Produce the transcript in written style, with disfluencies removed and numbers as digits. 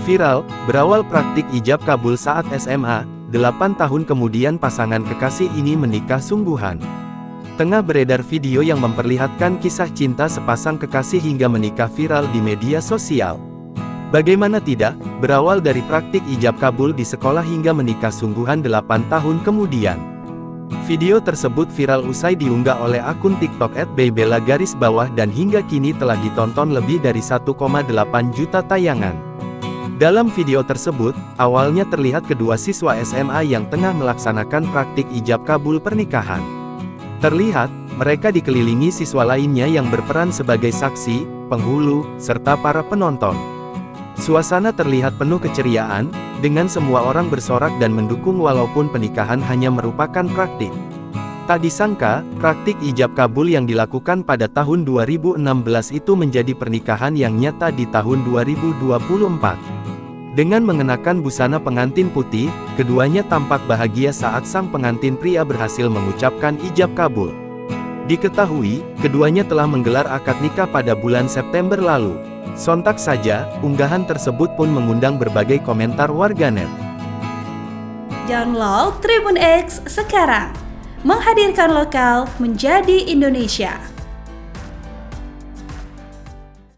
Viral, berawal praktik ijab kabul saat SMA, 8 tahun kemudian pasangan kekasih ini menikah sungguhan. Tengah beredar video yang memperlihatkan kisah cinta sepasang kekasih hingga menikah viral di media sosial. Bagaimana tidak, berawal dari praktik ijab kabul di sekolah hingga menikah sungguhan 8 tahun kemudian. Video tersebut viral usai diunggah oleh akun TikTok @baybella dan hingga kini telah ditonton lebih dari 1,8 juta tayangan. Dalam video tersebut, awalnya terlihat kedua siswa SMA yang tengah melaksanakan praktik ijab kabul pernikahan. Terlihat, mereka dikelilingi siswa lainnya yang berperan sebagai saksi, penghulu, serta para penonton. Suasana terlihat penuh keceriaan, dengan semua orang bersorak dan mendukung walaupun pernikahan hanya merupakan praktik. Tak disangka, praktik ijab kabul yang dilakukan pada tahun 2016 itu menjadi pernikahan yang nyata di tahun 2024. Dengan mengenakan busana pengantin putih, keduanya tampak bahagia saat sang pengantin pria berhasil mengucapkan ijab kabul. Diketahui, keduanya telah menggelar akad nikah pada bulan September lalu. Sontak saja, unggahan tersebut pun mengundang berbagai komentar warganet. Download Tribun X sekarang, menghadirkan lokal menjadi Indonesia.